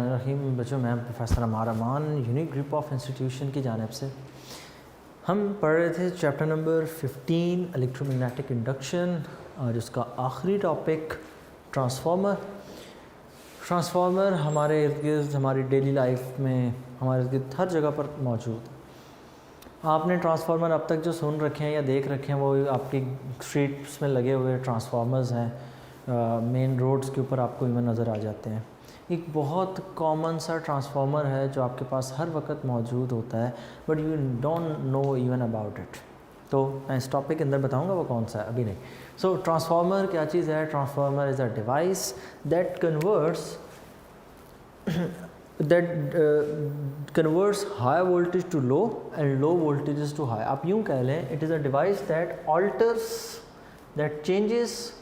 बिस्मिल्लाहिर्रहमानिर्रहीम। बच्चों, मैं professor Ammar Aman unique group of institution की जानिब से हम पढ़ रहे थे चैप्टर नंबर 15 इलेक्ट्रोमैग्नेटिक इंडक्शन, और इसका आखिरी टॉपिक ट्रांसफार्मर हमारे इर्द गिर्द, हमारी डेली लाइफ में, हमारे इर्द गिर्द हर जगह पर मौजूद। आपने ट्रांसफार्मर अब तक जो सुन रखे हैं या देख रखे हैं वो आपकी स्ट्रीट्स में लगे हुए ट्रांसफार्मर्स हैं, मेन रोड्स के ऊपर आपको इवन नज़र आ जाते हैं। एक बहुत कॉमन सा ट्रांसफार्मर है जो आपके पास हर वक्त मौजूद होता है, but you don't know even about it. तो मैं इस टॉपिक के अंदर बताऊंगा वो कौन सा है, अभी नहीं। सो ट्रांसफार्मर क्या चीज़ है? Transformer is a device that converts high voltage to low and low voltages to high. आप यूँ कह लें, it is a device that changes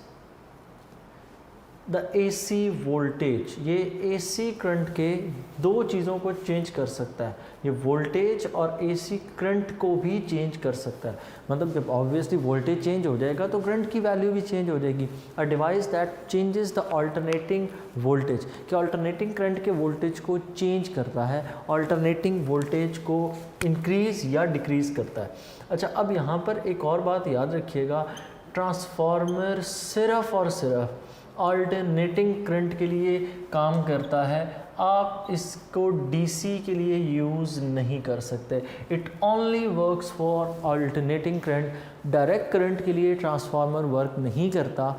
the AC voltage. ये AC करंट के दो चीज़ों को चेंज कर सकता है, ये वोल्टेज और AC करंट को भी चेंज कर सकता है। मतलब जब ऑब्वियसली वोल्टेज चेंज हो जाएगा तो करंट की वैल्यू भी चेंज हो जाएगी। अ device that changes the alternating voltage, कि अल्टरनेटिंग करंट के वोल्टेज को चेंज करता है, अल्टरनेटिंग वोल्टेज को इंक्रीज़ या डिक्रीज़ करता है। अच्छा, अब यहाँ पर एक और बात याद रखिएगा, ट्रांसफार्मर सिर्फ़ और सिर्फ अल्टरनेटिंग करंट के लिए काम करता है। आप इसको DC के लिए यूज़ नहीं कर सकते। It only works for alternating current. Direct current के लिए ट्रांसफार्मर वर्क नहीं करता।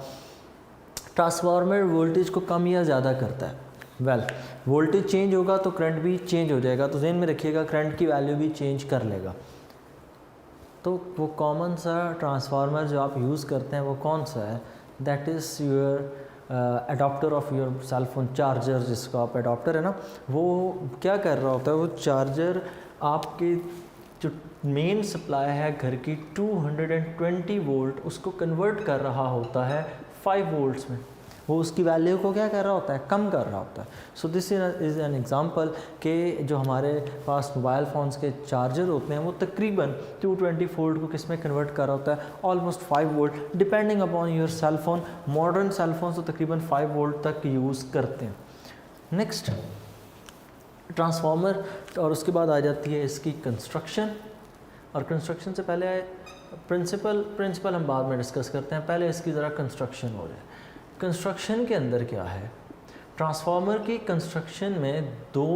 ट्रांसफार्मर वोल्टेज को कम या ज़्यादा करता है। वोल्टेज चेंज होगा तो करंट भी चेंज हो जाएगा, तो ध्यान में रखिएगा करंट की वैल्यू भी चेंज कर लेगा। तो वो कॉमन सा ट्रांसफार्मर जो आप यूज़ करते हैं वो कौन सा है? That is your adapter of your cell phone charger, जिसका आप अडॉप्टर है ना, वो क्या कर रहा होता है? वो चार्जर आपके जो मेन सप्लाई है घर की 220 वोल्ट, उसको कन्वर्ट कर रहा होता है 5 वोल्ट्स में। वो उसकी वैल्यू को क्या कर रहा होता है? कम कर रहा होता है। So this is an example कि जो हमारे पास मोबाइल फ़ोन्स के चार्जर होते हैं वो तकरीबन 220 वोल्ट को किस में कन्वर्ट कर रहा होता है? Almost 5 volt, depending upon your cell phone. Modern cell phone तो तकरीबन 5 वोल्ट तक यूज़ करते हैं। नेक्स्ट ट्रांसफार्मर, और उसके बाद आ जाती है इसकी कंस्ट्रक्शन। और कंस्ट्रक्शन से पहले प्रिंसिपल हम बाद में डिस्कस करते हैं, पहले इसकी ज़रा कंस्ट्रक्शन हो जाए। कंस्ट्रक्शन के अंदर क्या है? ट्रांसफार्मर की कंस्ट्रक्शन में 2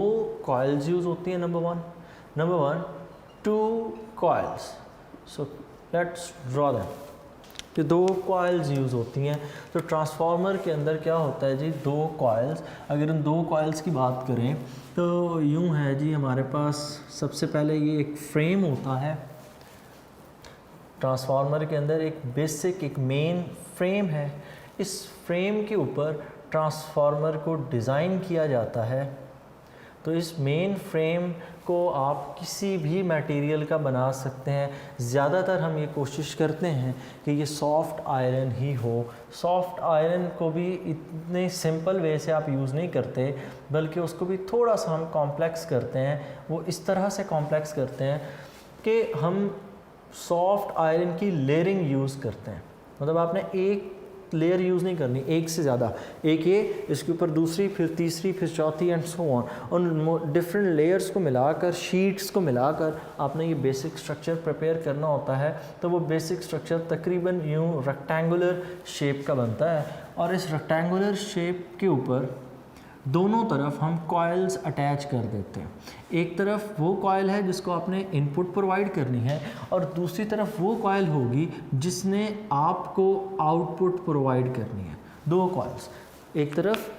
कॉइल्स यूज़ होती हैं। Number one 2 coils. So let's draw them. ये 2 कॉइल्स यूज़ होती हैं। तो ट्रांसफार्मर के अंदर क्या होता है जी? 2 कॉइल्स। अगर हम 2 कॉइल्स की बात करें तो यूँ है जी, हमारे पास सबसे पहले ये एक फ्रेम होता है। ट्रांसफार्मर के अंदर एक बेसिक, एक मेन फ्रेम है। इस फ्रेम के ऊपर ट्रांसफार्मर को डिज़ाइन किया जाता है। तो इस मेन फ्रेम को आप किसी भी मटेरियल का बना सकते हैं। ज़्यादातर हम ये कोशिश करते हैं कि ये सॉफ्ट आयरन ही हो। सॉफ्ट आयरन को भी इतने सिंपल वे से आप यूज़ नहीं करते, बल्कि उसको भी थोड़ा सा हम कॉम्प्लेक्स करते हैं। वो इस तरह से कॉम्प्लेक्स करते हैं कि हम सॉफ्ट आयरन की लेयरिंग यूज़ करते हैं। मतलब आपने एक लेयर यूज़ नहीं करनी, एक से ज़्यादा, एक ये, इसके ऊपर दूसरी, फिर तीसरी, फिर चौथी एंड सो ऑन। उन डिफरेंट लेयर्स को मिलाकर, शीट्स को मिलाकर आपने ये बेसिक स्ट्रक्चर प्रिपेयर करना होता है। तो वो बेसिक स्ट्रक्चर तकरीबन यूँ रेक्टेंगुलर शेप का बनता है। और इस रेक्टेंगुलर शेप के ऊपर दोनों तरफ हम कॉइल्स अटैच कर देते हैं। एक तरफ वो कॉइल है जिसको आपने इनपुट प्रोवाइड करनी है, और दूसरी तरफ वो कॉइल होगी जिसने आपको आउटपुट प्रोवाइड करनी है। 2 कॉइल्स, एक तरफ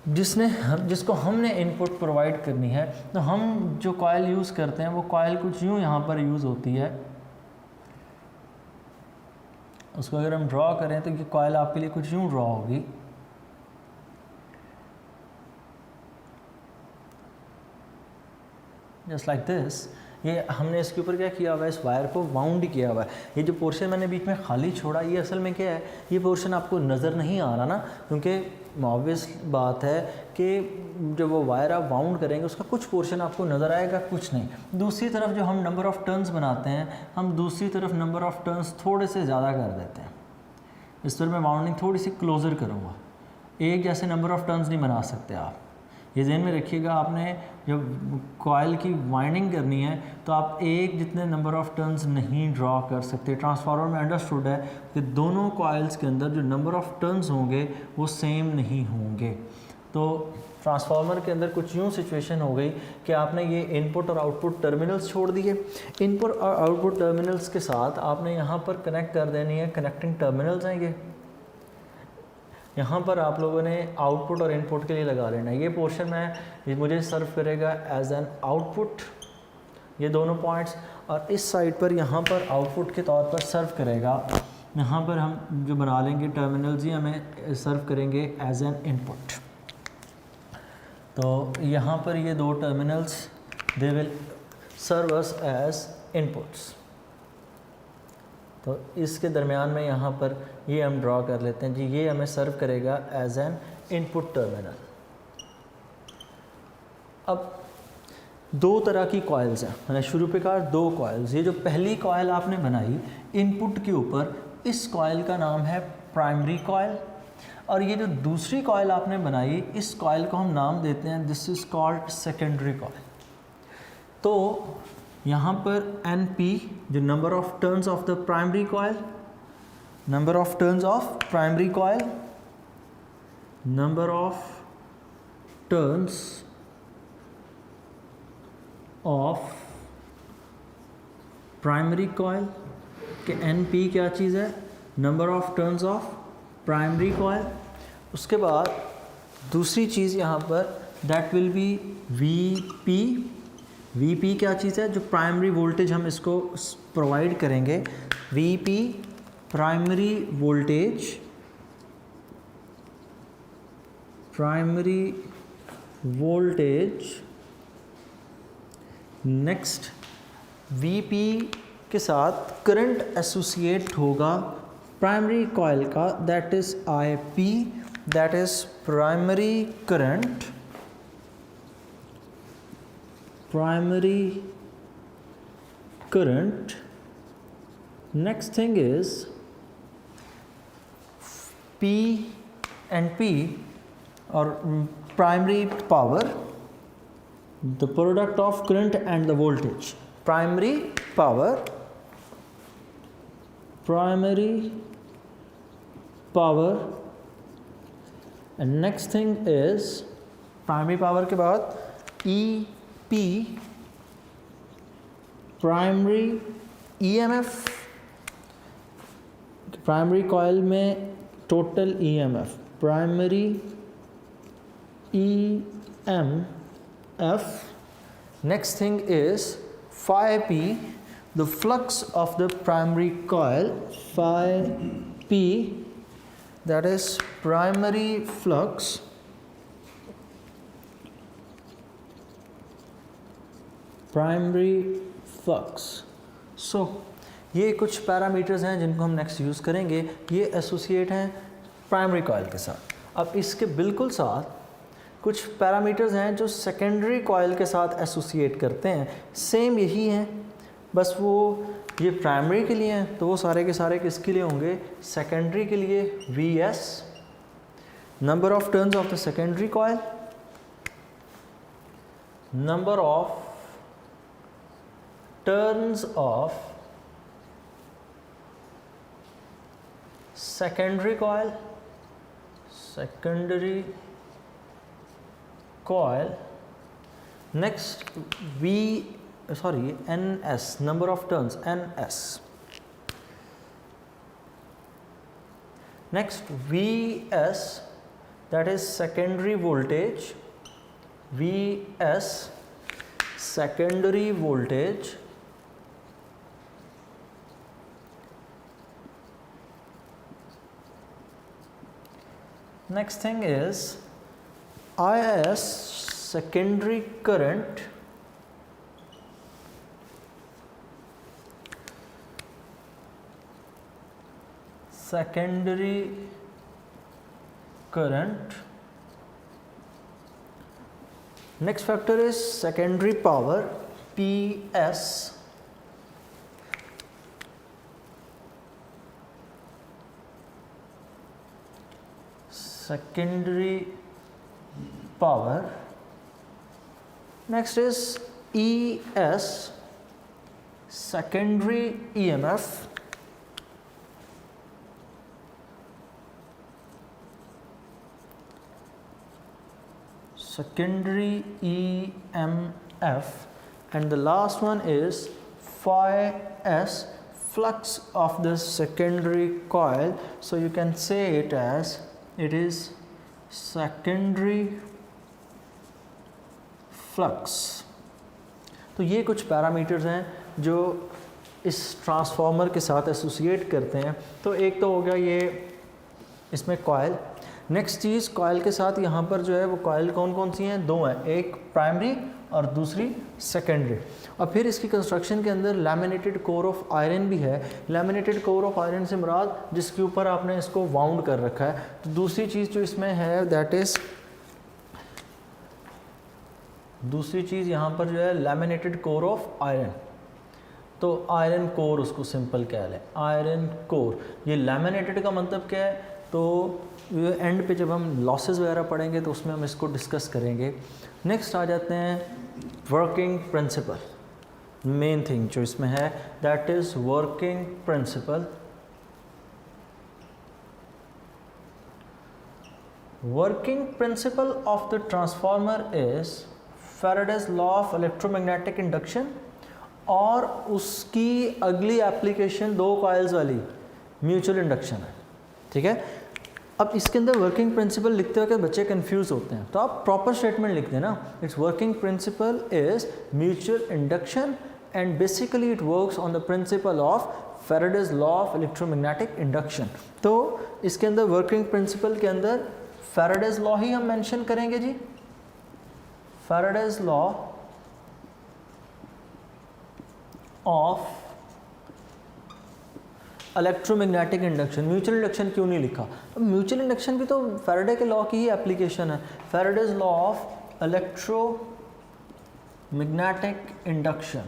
जिसको हमने इनपुट प्रोवाइड करनी है। तो हम जो कॉइल यूज़ करते हैं वो कॉइल कुछ यूँ यहाँ पर यूज़ होती है। उसको अगर हम ड्रॉ करें तो ये कॉइल आपके लिए कुछ यूँ ड्रॉ होगी। Just like this. ये हमने इसके ऊपर क्या किया हुआ है? इस वायर को वाउंड किया हुआ है। ये जो पोर्शन मैंने बीच में खाली छोड़ा, ये असल में क्या है? ये पोर्शन आपको नज़र नहीं आ रहा ना, क्योंकि ऑब्वियस बात है कि जब वो वायर आप वाउंड करेंगे उसका कुछ पोर्शन आपको नज़र आएगा, कुछ नहीं। दूसरी तरफ जो हम नंबर ऑफ़ टर्न्स बनाते हैं, हम दूसरी तरफ नंबर ऑफ़ टर्न्स थोड़े से ज़्यादा कर देते हैं। इस तरह मैं वाउंडिंग थोड़ी सी क्लोज़र करूँगा। एक जैसे नंबर ऑफ़ टर्न्स नहीं बना सकते आप। ये ध्यान में रखिएगा, आपने जब कॉयल की वाइंडिंग करनी है तो आप एक जितने नंबर ऑफ टर्न्स नहीं ड्रॉ कर सकते। ट्रांसफार्मर में अंडरस्टूड है कि दोनों कॉइल्स के अंदर जो नंबर ऑफ टर्न्स होंगे वो सेम नहीं होंगे। तो ट्रांसफार्मर के अंदर कुछ यूँ सिचुएशन हो गई कि आपने ये इनपुट और आउटपुट टर्मिनल्स छोड़ दिए। इनपुट और आउटपुट टर्मिनल्स के साथ आपने यहाँ पर कनेक्ट कर देनी है, कनेक्टिंग टर्मिनल्स हैं ये। यहाँ पर आप लोगों ने आउटपुट और इनपुट के लिए लगा लेना है। ये पोर्शन में मुझे सर्व करेगा एज एन आउटपुट, ये दोनों पॉइंट्स, और इस साइड पर यहाँ पर आउटपुट के तौर पर सर्व करेगा। यहाँ पर हम जो बना लेंगे टर्मिनल्स ही हमें सर्व करेंगे एज एन इनपुट। तो यहाँ पर ये दो terminals they will serve us as inputs. तो इसके दरमियान में यहाँ पर ये हम ड्रॉ कर लेते हैं जी, ये हमें सर्व करेगा एज एन इनपुट टर्मिनल। अब दो तरह की कॉइल्स हैं, मैंने शुरू पे कहा दो कॉइल्स। ये जो पहली कॉइल आपने बनाई इनपुट के ऊपर, इस कॉइल का नाम है प्राइमरी कॉइल। और ये जो दूसरी कॉइल आपने बनाई, इस कॉइल को हम नाम देते हैं, this is called secondary coil. तो यहाँ पर NP जो number of turns of the primary coil, number of turns of primary coil, number of turns of primary coil के NP क्या चीज़ है, number of turns of primary coil. उसके बाद दूसरी चीज़ यहाँ पर that will B VP। VP क्या चीज़ है, जो प्राइमरी वोल्टेज हम इसको प्रोवाइड करेंगे, VP primary voltage, primary voltage. Next VP के साथ करंट एसोसिएट होगा प्राइमरी कॉइल का, that is IP, that is primary current, primary current. Next thing is P and P or primary power, the product of current and the voltage. Primary power, primary power, and next thing is primary power के बाद EP primary EMF। Primary coil में total EMF, primary EMF। Next thing is phi P, the flux of the primary coil, phi P, that is primary flux, primary flux. So ये कुछ parameters हैं जिनको हम next use करेंगे। ये associate हैं primary coil के साथ। अब इसके बिल्कुल साथ कुछ पैरामीटर्स हैं जो सेकेंडरी कॉइल के साथ एसोसिएट करते हैं। सेम यही हैं, बस वो ये प्राइमरी के लिए हैं तो वो सारे के सारे किसके लिए होंगे, सेकेंडरी के लिए। VS number of turns of the secondary coil, number of turns of secondary coil, secondary coil. Next NS, number of turns, NS. Next VS, that is secondary voltage, VS secondary voltage. Next thing is IS secondary current, secondary current. Next factor is secondary power, PS. Secondary power, next is ES, secondary EMF. Secondary EMF, and the last one is phi S, flux of the secondary coil. So you can say it as it is secondary flux. तो ये कुछ parameters हैं जो इस transformer के साथ associate करते हैं। तो एक तो हो गया ये इसमें कॉयल। नेक्स्ट चीज़, कॉयल के साथ यहाँ पर जो है वो कॉयल कौन कौन सी हैं? 2 हैं, एक प्राइमरी और दूसरी सेकेंडरी। और फिर इसकी कंस्ट्रक्शन के अंदर लैमिनेटेड कोर ऑफ आयरन भी है। लैमिनेटेड कोर ऑफ आयरन से मुराद जिसके ऊपर आपने इसको वाउंड कर रखा है। तो दूसरी चीज़ जो इसमें है दैट इज़, दूसरी चीज़ यहाँ पर जो है लैमिनेटेड कोर ऑफ आयरन। तो आयरन कोर उसको सिंपल कह लें, आयरन कोर। ये लैमिनेटेड का मतलब क्या है? तो एंड पे जब हम लॉसेस वगैरह पढ़ेंगे तो उसमें हम इसको डिस्कस करेंगे। नेक्स्ट आ जाते हैं वर्किंग प्रिंसिपल। मेन थिंग जो इसमें है that is working principle. Working principle of the transformer is Faraday's law of electromagnetic induction, और उसकी अगली एप्लीकेशन 2 कॉइल्स वाली म्यूचुअल इंडक्शन है। ठीक है, अब इसके अंदर वर्किंग प्रिंसिपल लिखते वक्त बच्चे कंफ्यूज होते हैं, तो आप प्रॉपर स्टेटमेंट लिख देना। It's working principle is mutual induction and basically it works on the principle of Faraday's law of electromagnetic induction। तो इसके अंदर वर्किंग प्रिंसिपल के अंदर Faraday's law ही हम मेंशन करेंगे जी। Faraday's law of electromagnetic induction. Mutual induction क्यों नहीं लिखा? अब म्यूचुअल इंडक्शन भी तो फैराडे के लॉ की ही एप्लीकेशन है। Faraday's law of electromagnetic induction.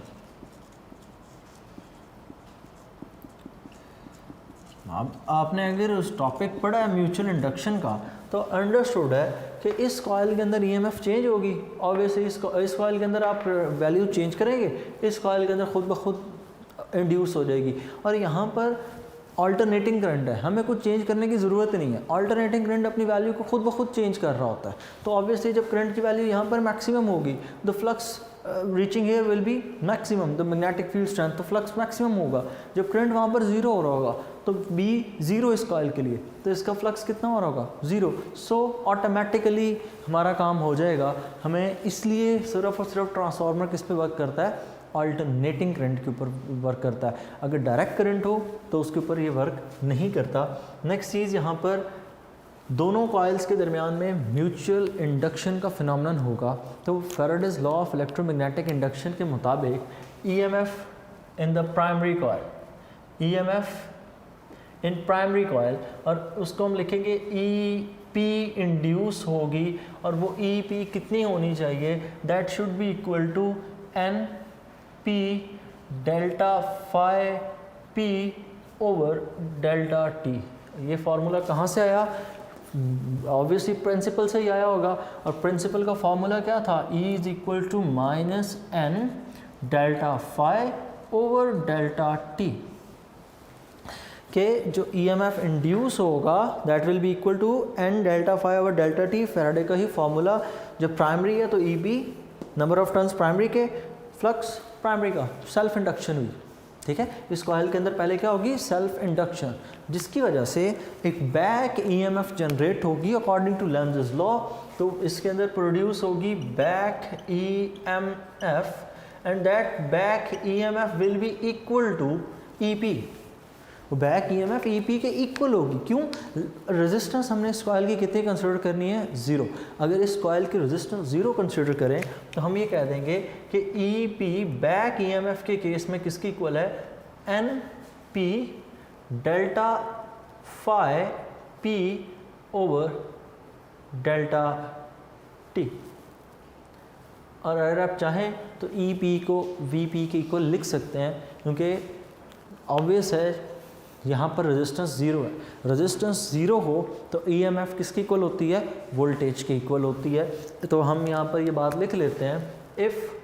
अब आपने अगर उस टॉपिक पढ़ा है म्यूचुअल इंडक्शन का तो अंडरस्टूड है कि इस कॉइल के अंदर ईएमएफ चेंज होगी। ऑब्वियसली इस कॉइल के अंदर आप वैल्यू चेंज करेंगे, इस कॉइल के अंदर खुद ब खुद इंड्यूस हो जाएगी। और यहाँ पर ऑल्टरनेटिंग करंट है, हमें कुछ चेंज करने की ज़रूरत नहीं है। ऑल्टरनेटिंग करंट अपनी वैल्यू को खुद ब खुद चेंज कर रहा होता है। तो ऑब्वियसली जब करंट की वैल्यू यहाँ पर मैक्सिमम होगी, the flux reaching here will be maximum, the magnetic field strength, तो फ्लक्स मैक्सिमम होगा। जब करंट वहाँ पर ज़ीरो हो रहा होगा तो बी ज़ीरो इस कॉइल के लिए, तो इसका फ्लक्स कितना हो रहा होगा? ज़ीरो। सो ऑटोमेटिकली हमारा काम हो जाएगा। हमें इसलिए सिर्फ और सिर्फ ट्रांसफार्मर किस पे वर्क करता है? ऑल्टरनेटिंग करंट के ऊपर वर्क करता है। अगर डायरेक्ट करंट हो तो उसके ऊपर ये वर्क नहीं करता। नेक्स्ट चीज़, यहाँ पर दोनों कॉइल्स के दरमियान में म्यूचुअल इंडक्शन का फिनोमेनन होगा। तो Faraday's law of electromagnetic induction के मुताबिक EMF in the primary coil, EMF in primary coil, और उसको हम लिखेंगे EP इंड्यूस होगी, और वो EP कितनी होनी चाहिए? That should be equal to NP delta phi P over delta T। ये फार्मूला कहाँ से आया? ऑब्वियसली प्रिंसिपल से ही आया होगा, और प्रिंसिपल का फार्मूला क्या था? E is equal to minus N delta phi over delta T के जो EMF इंड्यूस होगा that will be equal to N delta phi over delta T। Faraday का ही फार्मूला। जब प्राइमरी है तो EB number of turns primary के, flux primary का, सेल्फ इंडक्शन हुई। ठीक है, इस कॉइल के अंदर पहले क्या होगी? सेल्फ इंडक्शन, जिसकी वजह से एक बैक ईएमएफ जनरेट होगी अकॉर्डिंग टू लेंज़ लॉ। तो इसके अंदर प्रोड्यूस होगी back EMF, and that back EMF will be equal to EP. Back EMF EP के इक्वल होगी। क्यों? रेजिस्टेंस हमने इस कॉइल की कितनी कंसिडर करनी है? 0। अगर इस कॉइल की रेजिस्टेंस 0 कंसिडर करें तो हम ये कह देंगे कि ईपी बैक ईएमएफ के केस में किसकी इक्वल है? NP delta phi P over delta T। और अगर आप चाहें तो EP को VP के इक्वल लिख सकते हैं, क्योंकि ऑब्वियस है यहाँ पर रेजिस्टेंस 0 है। रेजिस्टेंस 0 हो तो EMF किसकी इक्वल होती है? वोल्टेज के इक्वल होती है। तो हम यहाँ पर ये बात लिख लेते हैं if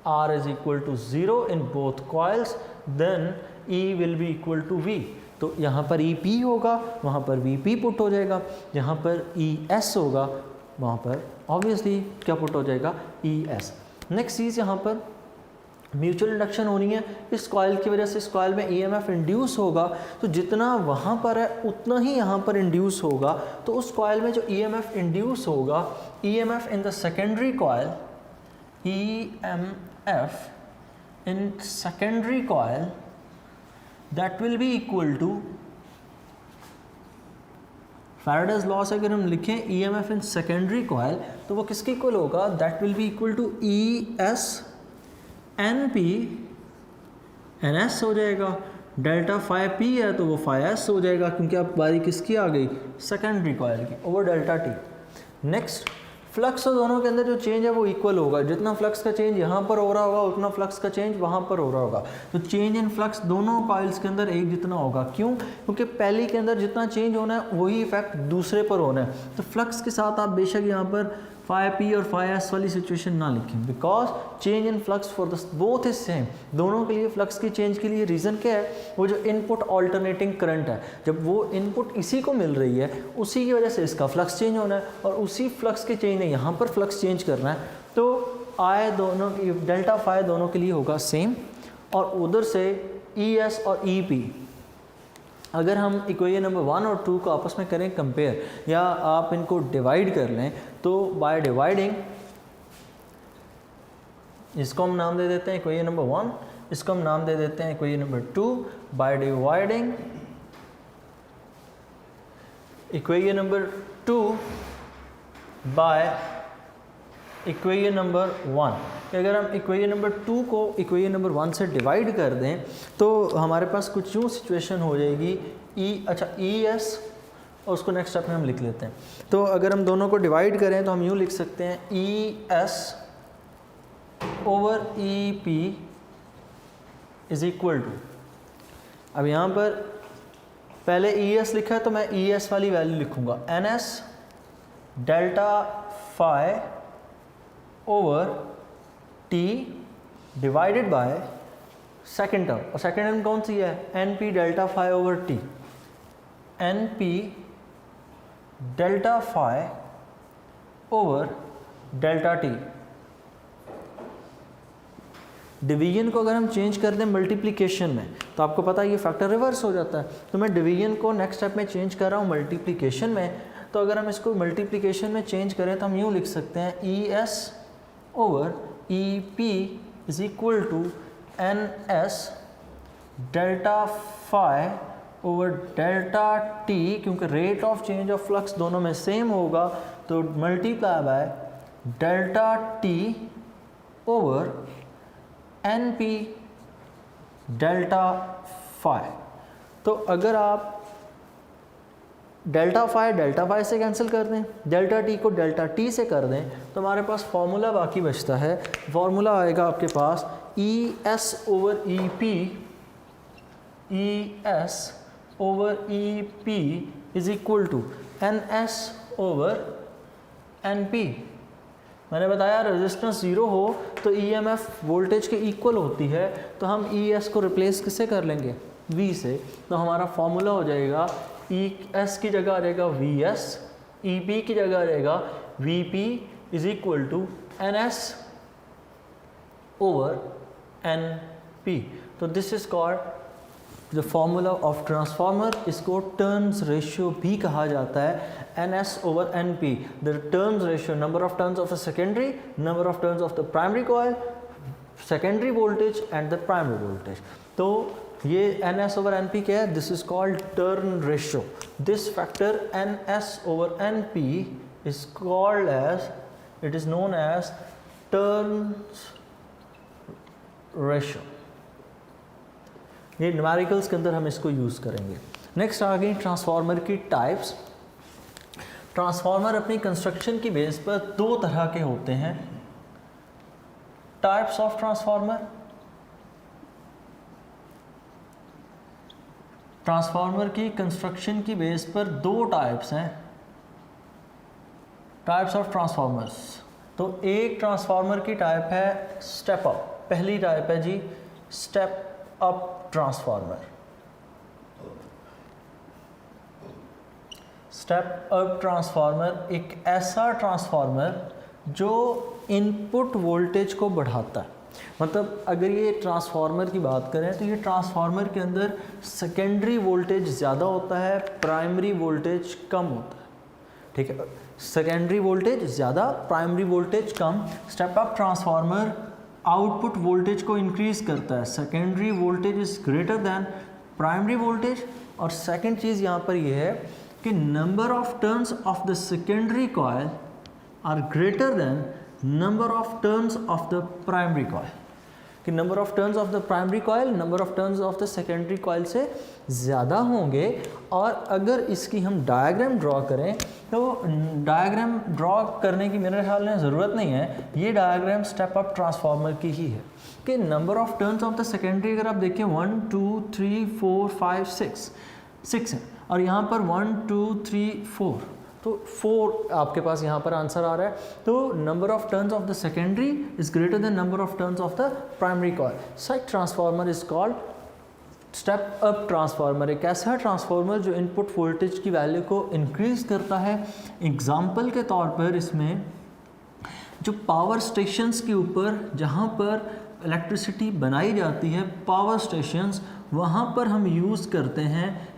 R is equal to 0 in both coils then E will be equal to V। तो यहाँ पर EP होगा, वहाँ पर VP पुट हो जाएगा, यहाँ पर ES होगा, वहाँ पर ऑब्वियसली क्या पुट हो जाएगा, ES। नेक्स्ट चीज़ यहाँ पर म्यूचुअल इंडक्शन होनी है, इस कॉइल की वजह से इस कॉइल में EMF इंड्यूस होगा, तो जितना वहाँ पर है उतना ही यहाँ पर इंड्यूस होगा। तो उस कॉइल में जो EMF इंड्यूस होगा, EMF in the secondary coil, EMF in secondary coil that will be equal to Faraday's law से अगर हम लिखें EMF in secondary coil तो वो किसके इक्वल होगा, that will be equal to ES NP NS हो जाएगा, डेल्टा फाई P है तो वो फाई S हो जाएगा, क्योंकि अब बारी किसकी आ गई, सेकेंडरी कॉइल की, over delta T। Next flux तो दोनों के अंदर जो चेंज है वो इक्वल होगा, जितना फ्लक्स का चेंज यहाँ पर हो रहा होगा उतना फ्लक्स का चेंज वहाँ पर हो रहा होगा। तो चेंज इन फ्लक्स दोनों कॉइल्स के अंदर एक जितना होगा। क्यों? क्योंकि पहली के अंदर जितना चेंज होना है वही इफेक्ट दूसरे पर होना है। तो फ्लक्स के साथ आप बेशक यहाँ पर फाई P और फाई S वाली सिचुएशन ना लिखें, because change in flux for the both is same. दोनों के लिए फ्लक्स की चेंज के लिए रीज़न क्या है, वो जो इनपुट ऑल्टरनेटिंग करंट है, जब वो इनपुट इसी को मिल रही है उसी की वजह से इसका फ्लक्स चेंज होना है, और उसी फ्लक्स के चेंज ने यहाँ पर फ्लक्स चेंज करना है। तो आई दोनों डेल्टा फाई दोनों के लिए होगा सेम। और उधर से ES और EP अगर हम इक्वेशन नंबर 1 और 2 को आपस में करें कंपेयर, या आप इनको डिवाइड कर लें, तो बाय डिवाइडिंग इसको हम नाम दे देते हैं इक्वेशन नंबर 1, इसको हम नाम दे देते हैं equation number 2। By dividing equation number 2 by equation number 1, अगर हम इक्वेशन नंबर 2 को इक्वेशन नंबर 1 से डिवाइड कर दें तो हमारे पास कुछ यूँ सिचुएशन हो जाएगी ES, और उसको नेक्स्ट स्टेप में हम लिख लेते हैं। तो अगर हम दोनों को डिवाइड करें तो हम यूँ लिख सकते हैं ES over EP is equal to, अब यहाँ पर पहले ES लिखा है तो मैं ES वाली वैल्यू लिखूँगा, NS delta phi over T divided by second term, और सेकेंड टर्म कौन सी है, NP delta phi over T, NP delta phi over delta T। Division को अगर हम चेंज कर दें मल्टीप्लिकेशन में तो आपको पता है ये फैक्टर रिवर्स हो जाता है। तो मैं डिवीजन को नेक्स्ट स्टेप में चेंज कर रहा हूँ मल्टीप्लिकेशन में, तो अगर हम इसको मल्टीप्लिकेशन में चेंज करें तो हम यूँ लिख सकते हैं ES over EP is equal to NS delta phi over delta T, क्योंकि rate of change of flux दोनों में सेम होगा, तो multiply by delta T over NP delta phi. तो अगर आप डेल्टा फाई से कैंसिल कर दें, डेल्टा T को डेल्टा T से कर दें, तो हमारे पास फॉर्मूला बाकी बचता है। फॉर्मूला आएगा आपके पास ES over EP, ES over EP is equal to NS over NP। मैंने बताया रेजिस्टेंस 0 हो तो EMF वोल्टेज के इक्वल होती है, तो हम ES को रिप्लेस किससे कर लेंगे, V से। तो हमारा फॉर्मूला हो जाएगा ES की जगह आ जाएगा VS, EP की जगह आ जाएगा VP is equal to NS over NP। तो this is called the formula of transformer. इसको टर्न्स रेशियो भी कहा जाता है, NS over NP, the turns ratio, number of turns of the secondary, number of turns of the primary coil, secondary voltage and the primary voltage. तो ये NS over NP क्या है, this is called turn ratio. This factor NS over NP is called as, it is known as turns ratio. ये numericals के अंदर हम इसको use करेंगे। नेक्स्ट आ गई ट्रांसफार्मर की टाइप्स। ट्रांसफार्मर अपनी कंस्ट्रक्शन की बेस पर दो तरह के होते हैं। टाइप्स ऑफ ट्रांसफार्मर, ट्रांसफार्मर की कंस्ट्रक्शन की बेस पर दो टाइप्स हैं, टाइप्स ऑफ ट्रांसफार्मर्स। तो एक ट्रांसफार्मर की टाइप है स्टेप अप, पहली टाइप है जी step up transformer. Step up transformer एक ऐसा ट्रांसफार्मर जो इनपुट वोल्टेज को बढ़ाता है। मतलब अगर ये ट्रांसफार्मर की बात करें तो ये ट्रांसफार्मर के अंदर सेकेंडरी वोल्टेज ज़्यादा होता है, प्राइमरी वोल्टेज कम होता है, ठीक है। सेकेंडरी वोल्टेज ज़्यादा, प्राइमरी वोल्टेज कम। Step up transformer output voltage को इंक्रीज करता है, secondary voltage is greater than primary voltage. और सेकेंड चीज़ यहाँ पर यह है कि number of turns of the secondary coil are greater than number of turns of the primary coil, कि number of turns of the primary coil number of turns of the secondary coil से ज़्यादा होंगे। और अगर इसकी हम diagram draw करें तो डायग्राम ड्रॉ करने की मेरे ख्याल में ज़रूरत नहीं है, ये डायग्राम स्टेप अप ट्रांसफार्मर की ही है कि number of turns of the secondary अगर आप देखें 1 2 3 4 5 6 है, और यहाँ पर 1 2 3 4, तो 4 आपके पास यहाँ पर आंसर आ रहा है। तो number of turns of the secondary is greater than number of turns of the primary coil. Such transformer is called step up transformer. एक ऐसा ट्रांसफार्मर जो इनपुट वोल्टेज की वैल्यू को इंक्रीज करता है। एग्जाम्पल के तौर पर इसमें जो पावर स्टेशंस के ऊपर जहाँ पर इलेक्ट्रिसिटी बनाई जाती है, पावर स्टेशंस, वहाँ पर हम यूज़ करते हैं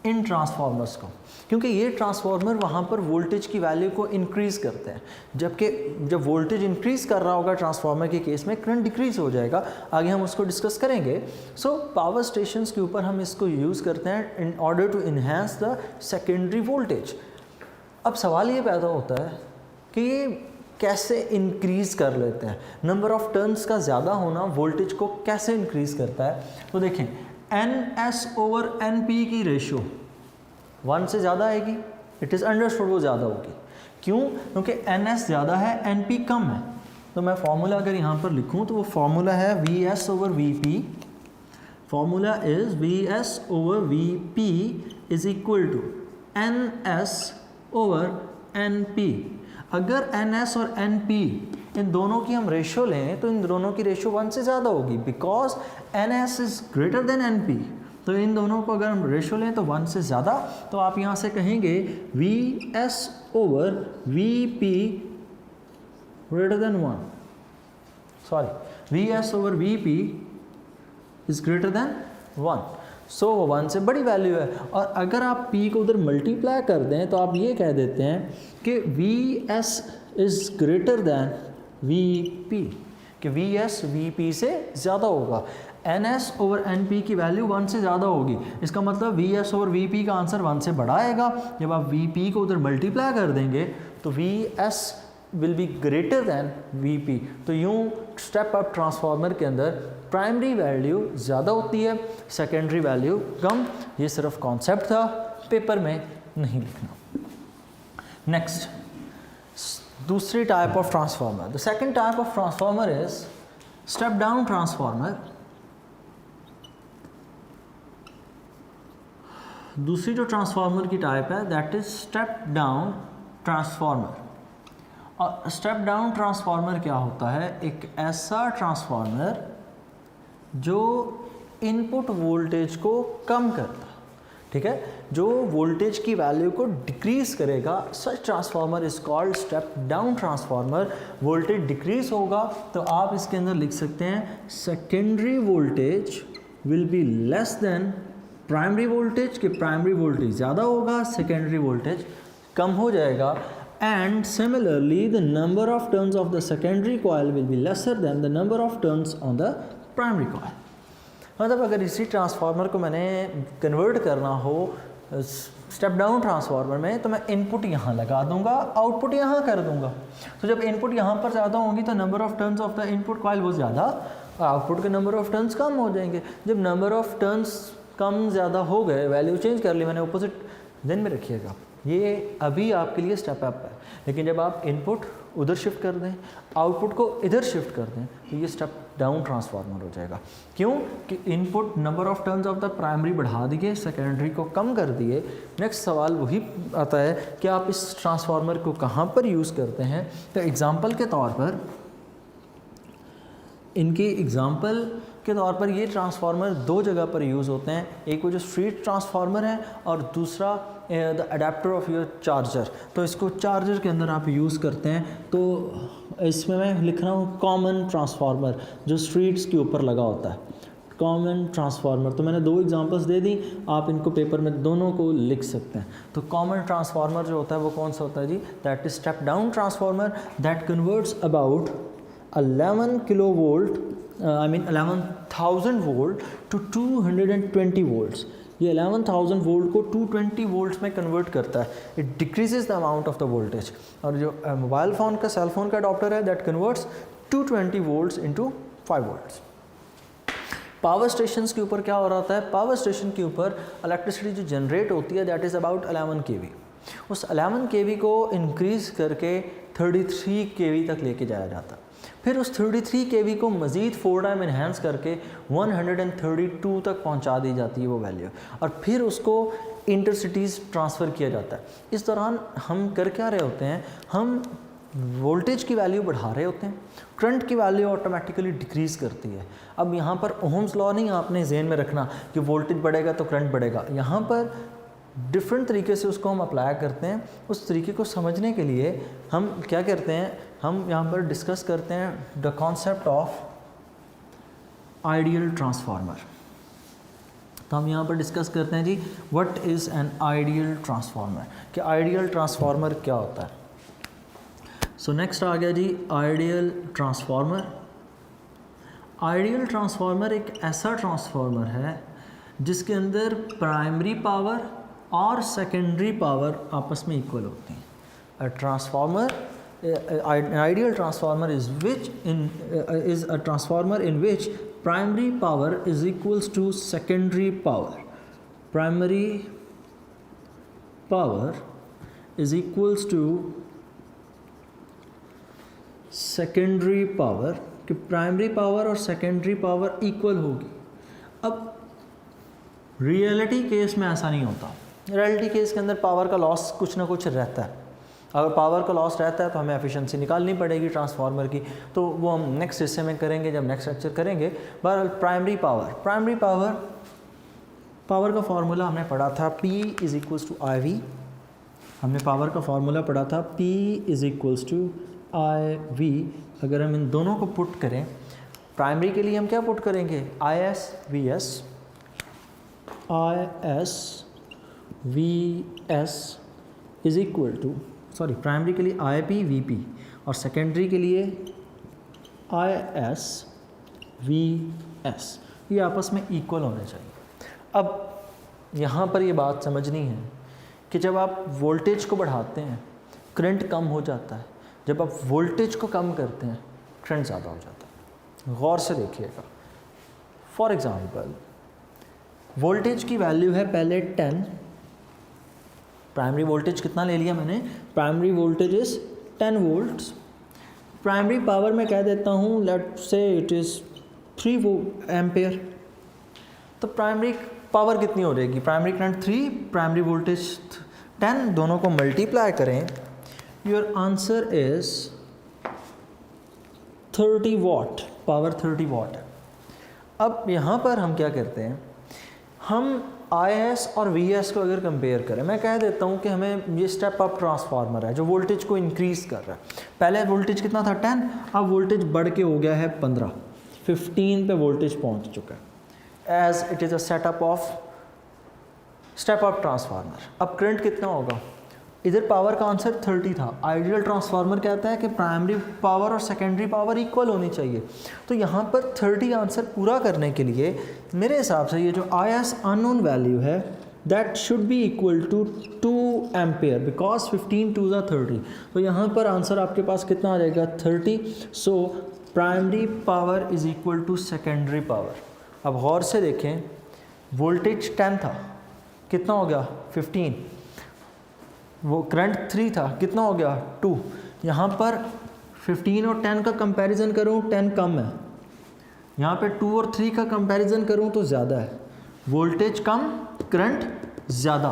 इन ट्रांसफार्मर्स को, क्योंकि ये ट्रांसफार्मर वहाँ पर वोल्टेज की वैल्यू को इंक्रीज़ करते हैं। जबकि जब वोल्टेज इंक्रीज़ कर रहा होगा ट्रांसफार्मर के केस में, करंट डिक्रीज़ हो जाएगा, आगे हम उसको डिस्कस करेंगे। सो पावर स्टेशंस के ऊपर हम इसको यूज़ करते हैं in order to enhance the secondary voltage. अब सवाल ये पैदा होता है कि ये कैसे इंक्रीज़ कर लेते हैं, नंबर ऑफ टर्न्स का ज़्यादा होना वोल्टेज को कैसे इंक्रीज़ करता है। तो देखें NS/NP की रेशो 1 से ज़्यादा आएगी, इट इज़ अंडरस्टूड वो ज़्यादा होगी। क्यों? क्योंकि NS ज़्यादा है, NP कम है। तो मैं फॉर्मूला अगर यहाँ पर लिखूँ तो वो फॉर्मूला है VS/VP। Formula is VS/VP is equal to NS/NP। अगर NS और NP इन दोनों की हम रेशो लें तो इन दोनों की रेशो 1 से ज़्यादा होगी, because NS is greater than NP। तो इन दोनों को अगर हम रेशो लें तो 1 से ज़्यादा, तो आप यहाँ से कहेंगे VS/VP greater than 1, sorry VS/VP is greater than 1। सो वो 1 से बड़ी वैल्यू है। और अगर आप P को उधर मल्टीप्लाई कर दें तो आप ये कह देते हैं कि VS is greater then VP, कि VS VP से ज़्यादा होगा। NS/NP की वैल्यू 1 से ज़्यादा होगी, इसका मतलब VS/VP का आंसर 1 से बड़ा आएगा। जब आप VP को उधर मल्टीप्लाई कर देंगे तो VS will be greater than VP। तो यूँ स्टेप अप ट्रांसफार्मर के अंदर प्राइमरी वैल्यू ज़्यादा होती है, सेकेंडरी वैल्यू कम। ये सिर्फ कॉन्सेप्ट था, पेपर में नहीं लिखना। नेक्स्ट, दूसरी type of transformer, the second type of transformer is step down transformer. दूसरी जो ट्रांसफार्मर की टाइप है that is step down transformer. और स्टेप डाउन ट्रांसफार्मर क्या होता है? एक ऐसा ट्रांसफार्मर जो इनपुट वोल्टेज को कम करता है, ठीक है, जो वोल्टेज की वैल्यू को डिक्रीज करेगा। Such transformer is called step down transformer. Voltage decrease होगा तो आप इसके अंदर लिख सकते हैं secondary voltage will be less than primary voltage, कि प्राइमरी वोल्टेज ज़्यादा होगा, सेकेंडरी वोल्टेज कम हो जाएगा। And similarly the number of turns of the secondary coil will be lesser than the number of turns on the primary coil. मतलब अगर इसी transformer को मैंने कन्वर्ट करना हो स्टेप डाउन ट्रांसफार्मर में, तो मैं इनपुट यहाँ लगा दूंगा, आउटपुट यहाँ कर दूंगा। तो जब इनपुट यहाँ पर ज़्यादा होंगी तो number of turns of the input coil वो ज़्यादा, आउटपुट के नंबर ऑफ टर्न्स कम हो जाएंगे। जब नंबर ऑफ टर्न्स कम ज़्यादा हो गए, वैल्यू चेंज कर ली मैंने, अपोजिट ध्यान में रखिएगा, ये अभी आपके लिए स्टेप अप है। लेकिन जब आप इनपुट उधर शिफ्ट कर दें, आउटपुट को इधर शिफ्ट कर दें, तो ये स्टेप डाउन ट्रांसफार्मर हो जाएगा। क्यों कि input number of turns of the primary बढ़ा दिए, सेकेंडरी को कम कर दिए। नेक्स्ट सवाल वही आता है कि आप इस ट्रांसफार्मर को कहाँ पर यूज़ करते हैं। तो एग्जांपल के तौर पर ये ट्रांसफार्मर दो जगह पर यूज़ होते हैं, एक वो जो स्ट्रीट ट्रांसफार्मर है और दूसरा the adapter of your charger. तो इसको चार्जर के अंदर आप यूज़ करते हैं। तो इसमें मैं लिख रहा हूँ कॉमन ट्रांसफार्मर जो स्ट्रीट्स के ऊपर लगा होता है, कॉमन ट्रांसफार्मर। तो मैंने दो एग्जांपल्स दे दी, आप इनको पेपर में दोनों को लिख सकते हैं। तो कॉमन ट्रांसफार्मर जो होता है वो कौन सा होता है जी, that is step down transformer that converts about 11 kilovolt 11,000 volt to 220 volts. ये 11,000 वोल्ट को 220 वोल्ट्स में कन्वर्ट करता है। It decreases the amount of the voltage. और जो मोबाइल फ़ोन का सेल फोन का अडॉप्टर है that converts 220 volts into 5 volts. Power stations के ऊपर क्या हो रहा है, पावर स्टेशन के ऊपर इलेक्ट्रिसिटी जो जनरेट होती है दैट इज़ अबाउट 11 kV। उस 11 kV को इंक्रीज़ करके 33 kV तक लेके जाया जाता है। फिर उस 33 kV को मज़ीद 4 टाइम इन्हेंस करके 132 तक पहुंचा दी जाती है वो वैल्यू, और फिर उसको इंटरसिटीज़ ट्रांसफ़र किया जाता है। इस दौरान हम कर क्या रहे होते हैं, हम वोल्टेज की वैल्यू बढ़ा रहे होते हैं, करंट की वैल्यू ऑटोमेटिकली डिक्रीज़ करती है। अब यहाँ पर ओहम्स लॉ नहीं आपने ज़हन में रखना कि वोल्टेज बढ़ेगा तो करंट बढ़ेगा। यहाँ पर डिफरेंट तरीके से उसको हम अप्लाई करते हैं। उस तरीके को समझने के लिए हम क्या करते हैं, हम यहाँ पर डिस्कस करते हैं the concept of ideal transformer. तो हम यहाँ पर डिस्कस करते हैं जी what is an ideal transformer, कि आइडियल ट्रांसफार्मर क्या होता है। सो नेक्स्ट आ गया जी आइडियल ट्रांसफार्मर। आइडियल ट्रांसफार्मर एक ऐसा ट्रांसफार्मर है जिसके अंदर प्राइमरी पावर और सेकेंडरी पावर आपस में इक्वल होती हैं। A transformer, an ideal transformer is a transformer in which primary power is equals to secondary power. Primary power is equals to secondary power, कि प्राइमरी पावर और secondary power equal होगी। अब reality case में ऐसा नहीं होता। Reality case के अंदर पावर का लॉस कुछ ना कुछ रहता है। अगर पावर का लॉस रहता है तो हमें एफिशिएंसी निकालनी पड़ेगी ट्रांसफार्मर की, तो वो हम नेक्स्ट हिस्से में करेंगे जब नेक्स्ट लेक्चर करेंगे। बहरहाल प्राइमरी पावर का फार्मूला हमने पढ़ा था P is equals to IV। हमने पावर का फार्मूला पढ़ा था P is equals to IV। अगर हम इन दोनों को पुट करें, प्राइमरी के लिए हम क्या पुट करेंगे, IS VS is equal to, sorry primary के लिए IP VP और सेकेंडरी के लिए IS VS, ये आपस में इक्वल होने चाहिए। अब यहाँ पर ये बात समझनी है कि जब आप वोल्टेज को बढ़ाते हैं करंट कम हो जाता है, जब आप वोल्टेज को कम करते हैं करंट ज़्यादा हो जाता है। गौर से देखिएगा। फॉर एग्ज़ाम्पल वोल्टेज की वैल्यू है पहले 10, प्राइमरी वोल्टेज कितना ले लिया मैंने, primary voltage is 10 volts. Primary power में कह देता हूँ लेट से इट इज़ 3 एम्पेयर। तो प्राइमरी पावर कितनी हो जाएगी, प्राइमरी करंट 3, प्राइमरी वोल्टेज 10, दोनों को मल्टीप्लाई करें, your answer is 30 what, power 30 what है। अब यहाँ पर हम क्या करते हैं, हम IS और VS को अगर कंपेयर करें, मैं कह देता हूँ कि हमें ये स्टेप अप ट्रांसफार्मर है जो वोल्टेज को इंक्रीज़ कर रहा है। पहले वोल्टेज कितना था 10, अब वोल्टेज बढ़ के हो गया है 15 पे वोल्टेज पहुँच चुका है। As it is a setup of step up transformer. अब करंट कितना होगा, इधर पावर का आंसर 30 था। आइडियल ट्रांसफार्मर कहता है कि प्राइमरी पावर और सेकेंडरी पावर इक्वल होनी चाहिए। तो यहाँ पर 30 आंसर पूरा करने के लिए मेरे हिसाब से ये जो IS अननोन वैल्यू है that should be equal to 2 ampere because 15 2 30। तो यहाँ पर आंसर आपके पास कितना आ जाएगा 30। So primary power is equal to secondary power. अब गौर से देखें, वोल्टेज 10 था, कितना हो गया 15, वो करंट 3 था, कितना हो गया 2। यहाँ पर 15 और 10 का कंपैरिजन करूँ 10 कम है, यहाँ पे 2 और 3 का कंपैरिजन करूँ तो ज़्यादा है, वोल्टेज कम करंट ज़्यादा।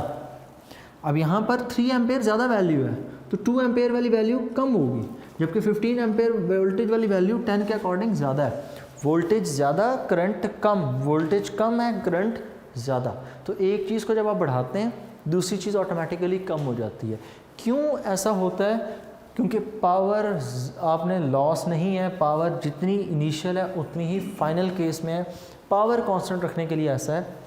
अब यहाँ पर 3 एम्पेयर ज़्यादा वैल्यू है तो 2 एम्पेयर वाली वैल्यू कम होगी, जबकि 15 एम्पेयर वोल्टेज वाली वैल्यू 10 के अकॉर्डिंग ज़्यादा है। वोल्टेज ज़्यादा करंट कम, वोल्टेज कम है करंट ज़्यादा, तो एक चीज़ को जब आप बढ़ाते हैं दूसरी चीज़ ऑटोमेटिकली कम हो जाती है। क्यों ऐसा होता है? क्योंकि पावर आपने लॉस नहीं है, पावर जितनी इनिशियल है उतनी ही फाइनल केस में है। पावर कांस्टेंट रखने के लिए ऐसा है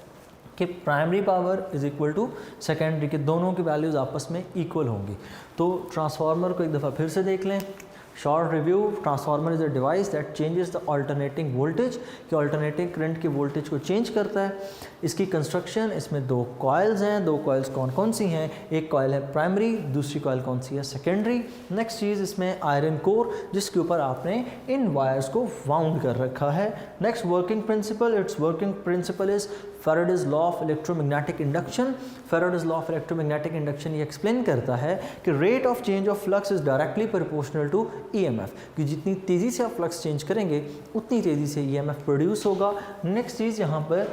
कि primary power is equal to secondary के, दोनों की वैल्यूज़ आपस में इक्वल होंगी। तो ट्रांसफार्मर को एक दफ़ा फिर से देख लें। Short review, transformer is a device that changes the alternating voltage, कि अल्टरनेटिंग करंट के वोल्टेज को चेंज करता है। इसकी कंस्ट्रक्शन, इसमें 2 कॉइल्स हैं। 2 कॉइल्स कौन कौन सी हैं? एक कॉइल है प्राइमरी, दूसरी कॉइल कौन सी है? सेकेंडरी। नेक्स्ट चीज़ इसमें आयरन कोर, जिसके ऊपर आपने इन वायर्स को वाउंड कर रखा है। Next working principle, it's working principle is Faraday's law of electromagnetic induction। Faraday's law of electromagnetic induction ये एक्सप्लेन करता है कि rate of change of flux is directly proportional to EMF, कि जितनी तेज़ी से आप फ्लक्स चेंज करेंगे उतनी तेज़ी से EMF प्रोड्यूस होगा। नेक्स्ट चीज़ यहाँ पर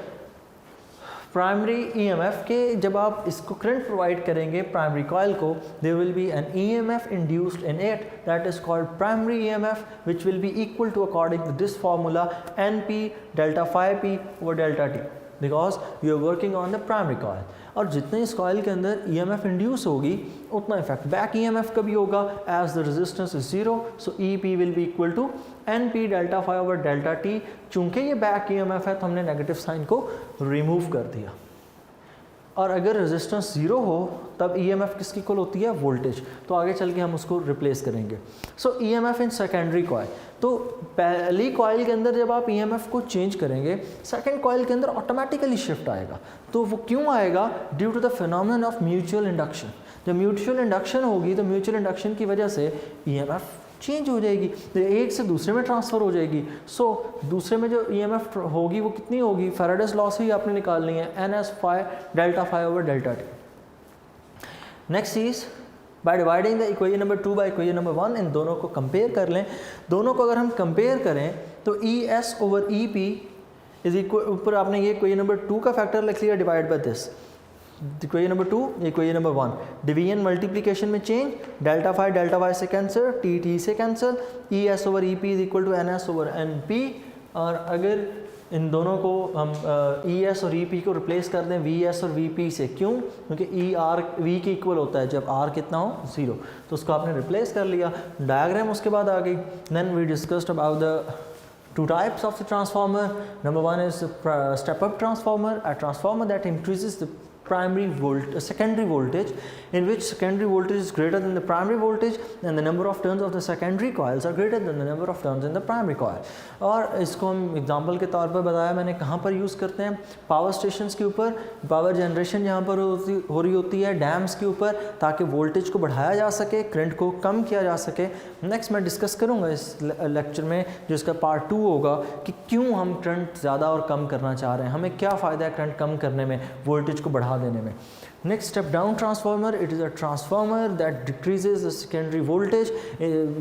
प्राइमरी EMF के, जब आप इसको करंट प्रोवाइड करेंगे प्राइमरी कॉइल को, there will be an EMF induced in it that is called primary EMF which will be equal to according to this formula NP delta phi p over delta t, because you are working on the primary coil. और जितने इस coil के अंदर EMF induce होगी उतना effect back EMF का भी होगा as the resistance is 0, so EP will be equal to NP delta phi over delta t। चूंकि ये बैक EMF है तो हमने नेगेटिव साइन को रिमूव कर दिया। और अगर रेजिस्टेंस 0 हो तब EMF किसकी इक्वल होती है? वोल्टेज। तो आगे चल के हम उसको रिप्लेस करेंगे। सो EMF इन सेकेंडरी कॉइल, तो पहली कॉइल के अंदर जब आप EMF को चेंज करेंगे सेकंड कॉइल के अंदर ऑटोमेटिकली शिफ्ट आएगा। तो वो क्यों आएगा? Due to the phenomenon of mutual induction. जब म्यूचुअल इंडक्शन होगी तो म्यूचुअल इंडक्शन की वजह से EMF चेंज हो जाएगी, एक से दूसरे में ट्रांसफ़र हो जाएगी। सो दूसरे में जो EMF होगी वो कितनी होगी? फैराडेज लॉ से ही आपने निकालनी है, NS phi delta phi over delta t। Next is by dividing the equation number 2 by equation number 1, इन दोनों को कंपेयर कर लें। दोनों को अगर हम कंपेयर करें तो ES over EP is equal, ऊपर आपने ये इक्वेशन नंबर 2 का फैक्टर लिख लिया divide by this, equation number 2 equation number 1, division multiplication में चेंज, डेल्टा phi से कैंसिल, t से cancel, ES over EP is equal to NS over NP। और अगर इन दोनों को हम ES और EP को रिप्लेस कर दें VS और VP से, क्यों? क्योंकि E R V के इक्वल होता है जब R कितना हो? 0, तो उसको आपने रिप्लेस कर लिया। डायग्राम उसके बाद आ गई। Then we discussed about the 2 types of the transformer. Number 1 is step up transformer, a transformer that increases the secondary voltage, in which secondary voltage is greater than the primary voltage and the number of turns of the secondary coils are greater than the number of turns in the primary coil। और इसको हम example के तौर पर बताया मैंने, कहाँ पर यूज़ करते हैं? पावर स्टेशंस के ऊपर, पावर जनरेशन जहाँ पर हो रही होती है, डैम्स के ऊपर, ताकि वोल्टेज को बढ़ाया जा सके, करंट को कम किया जा सके। नेक्स्ट मैं डिस्कस करूँगा इस लेक्चर में, जो इसका पार्ट 2 होगा, कि क्यों हम करंट ज़्यादा और कम करना चाह रहे हैं, हमें क्या फ़ायदा है करंट कम करने में, वोल्टेज को बढ़ा देने में। Next, step down transformer, it is a transformer that decreases the secondary voltage.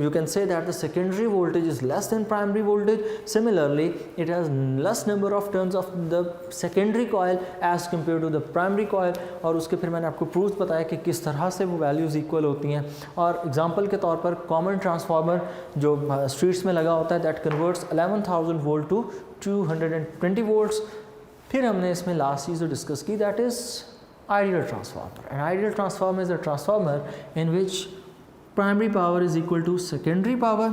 You can say that the secondary voltage is less than primary voltage. Similarly, it has less number of turns of the secondary coil as compared to the primary coil। और उसके फिर मैंने आपको proof बताया कि किस तरह से वो वैल्यूज़ इक्वल होती हैं। और एग्जांपल के तौर पर कॉमन ट्रांसफार्मर जो स्ट्रीट्स में लगा होता है, that converts 11,000 volt to 220 volts. फिर हमने इसमें लास्ट चीज़ जो डिस्कस की, that is ideal transformer। An ideal transformer is a transformer in which primary power is equal to secondary power,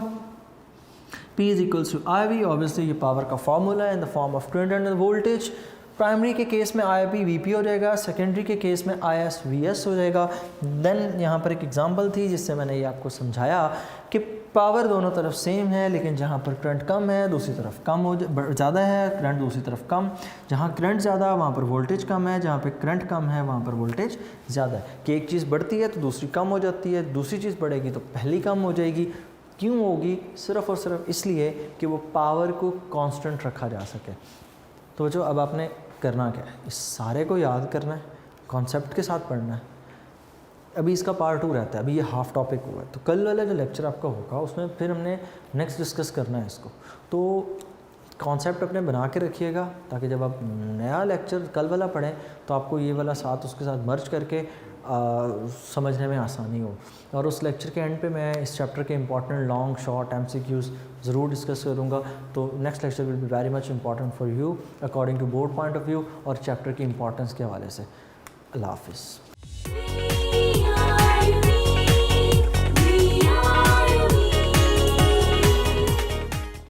P is equals to IV। obviously ये power का formula in the form of current and voltage। Primary के case में IP VP हो जाएगा, secondary के case में IS VS हो जाएगा। देन यहाँ पर एक एग्जांपल थी जिससे मैंने ये आपको समझाया कि पावर दोनों तरफ सेम है, लेकिन जहाँ पर करंट कम है दूसरी तरफ कम हो ज़्यादा है, करंट दूसरी तरफ कम। जहाँ करंट ज़्यादा वहाँ पर वोल्टेज कम है, जहाँ पे करंट कम है वहाँ पर वोल्टेज ज़्यादा है। कि एक चीज़ बढ़ती है तो दूसरी कम हो जाती है, दूसरी चीज़ बढ़ेगी तो पहली कम हो जाएगी। क्यों होगी? सिर्फ़ और सिर्फ इसलिए कि वो पावर को कांस्टेंट रखा जा सके। तो जो अब आपने करना क्या है, इस सारे को याद करना है, कॉन्सेप्ट के साथ पढ़ना है। अभी इसका पार्ट 2 रहता है, अभी ये हाफ टॉपिक हुआ है। तो कल वाला जो लेक्चर आपका होगा उसमें फिर हमने नेक्स्ट डिस्कस करना है इसको। तो कॉन्सेप्ट अपने बना के रखिएगा ताकि जब आप नया लेक्चर कल वाला पढ़ें तो आपको ये वाला साथ उसके साथ मर्ज करके समझने में आसानी हो। और उस लेक्चर के एंड पे मैं इस चैप्टर के इंपॉर्टेंट लॉन्ग शॉर्ट MCQs ज़रूर डिस्कस करूँगा। तो next lecture will be very much important for you according to board point of view और चैप्टर की इंपॉर्टेंस के हवाले से। अल्लाह हाफिज़।